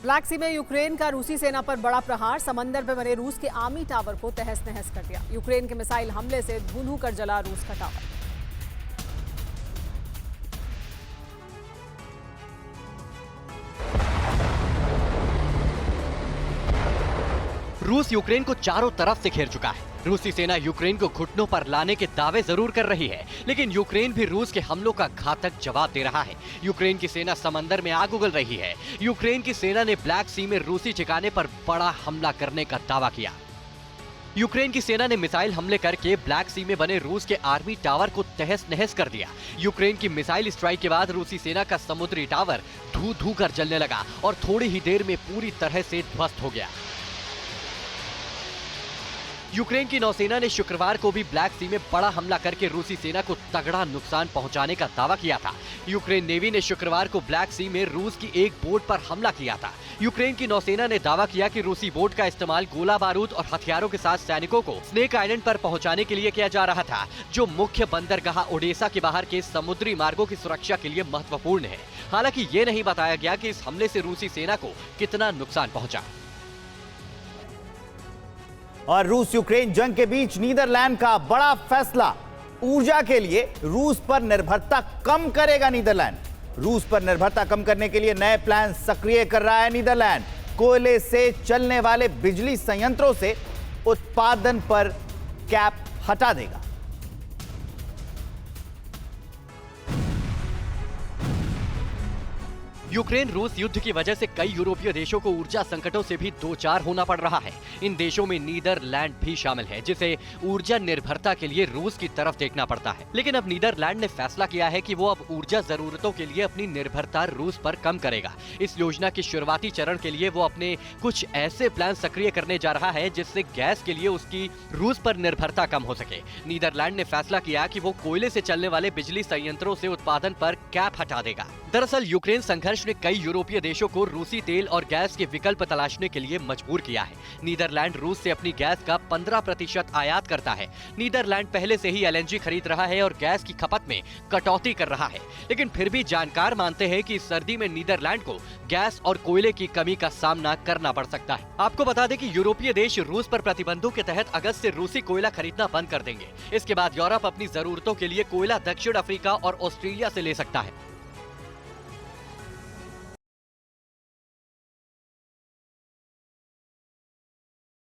Black सी में Ukraine का रूसी सेना पर बड़ा प्रहार, समंदर में बने रूस के आर्मी टावर को तहस नहस कर दिया। यूक्रेन के मिसाइल हमले से धूं-धूं कर जला रूस का टावर। रूस यूक्रेन को चारों तरफ से घेर चुका है। रूसी सेना यूक्रेन को घुटनों पर लाने के दावे जरूर कर रही है, लेकिन यूक्रेन भी रूस के हमलों का घातक जवाब दे रहा है। यूक्रेन की सेना समंदर में आग उगल रही है। यूक्रेन की सेना ने ब्लैक सी में रूसी ठिकाने पर बड़ा हमला करने का दावा किया। यूक्रेन की सेना ने मिसाइल हमले करके ब्लैक सी में बने रूस के आर्मी टावर को तहस नहस कर दिया। यूक्रेन की मिसाइल स्ट्राइक के बाद रूसी सेना का समुद्री टावर धू-धू कर जलने लगा और थोड़ी ही देर में पूरी तरह से ध्वस्त हो गया। यूक्रेन की नौसेना ने शुक्रवार को भी ब्लैक सी में बड़ा हमला करके रूसी सेना को तगड़ा नुकसान पहुंचाने का दावा किया था। यूक्रेन नेवी ने शुक्रवार को ब्लैक सी में रूस की एक बोट पर हमला किया था। यूक्रेन की नौसेना ने दावा किया कि रूसी बोट का इस्तेमाल गोला बारूद और हथियारों के साथ सैनिकों को स्नेक आइलैंड पर पहुंचाने के लिए किया जा रहा था, जो मुख्य बंदरगाह ओडेसा के बाहर के समुद्री मार्गों की सुरक्षा के लिए महत्वपूर्ण है। हालांकि ये नहीं बताया गया कि इस हमले से रूसी सेना को कितना नुकसान पहुंचा। और रूस यूक्रेन जंग के बीच नीदरलैंड का बड़ा फैसला, ऊर्जा के लिए रूस पर निर्भरता कम करेगा नीदरलैंड। रूस पर निर्भरता कम करने के लिए नए प्लान सक्रिय कर रहा है नीदरलैंड। कोयले से चलने वाले बिजली संयंत्रों से उत्पादन पर कैप हटा देगा। यूक्रेन रूस युद्ध की वजह से कई यूरोपीय देशों को ऊर्जा संकटों से भी दो चार होना पड़ रहा है। इन देशों में नीदरलैंड भी शामिल है, जिसे ऊर्जा निर्भरता के लिए रूस की तरफ देखना पड़ता है। लेकिन अब नीदरलैंड ने फैसला किया है कि वो अब ऊर्जा जरूरतों के लिए अपनी निर्भरता रूस पर कम करेगा। इस योजना के शुरुआती चरण के लिए वो अपने कुछ ऐसे प्लान सक्रिय करने जा रहा है जिससे गैस के लिए उसकी रूस पर निर्भरता कम हो सके। नीदरलैंड ने फैसला किया कि वो कोयले से चलने वाले बिजली संयंत्रों से उत्पादन पर कैप हटा देगा। दरअसल यूक्रेन संघर्ष ने कई यूरोपीय देशों को रूसी तेल और गैस के विकल्प तलाशने के लिए मजबूर किया है। नीदरलैंड रूस से अपनी गैस का 15% आयात करता है। नीदरलैंड पहले से ही एलएनजी खरीद रहा है और गैस की खपत में कटौती कर रहा है, लेकिन फिर भी जानकार मानते हैं कि इस सर्दी में नीदरलैंड को गैस और कोयले की कमी का सामना करना पड़ सकता है। आपको बता दें कि यूरोपीय देश रूस पर प्रतिबंधों के तहत अगस्त से रूसी कोयला खरीदना बंद कर देंगे। इसके बाद यूरोप अपनी जरूरतों के लिए कोयला दक्षिण अफ्रीका और ऑस्ट्रेलिया से ले सकता है।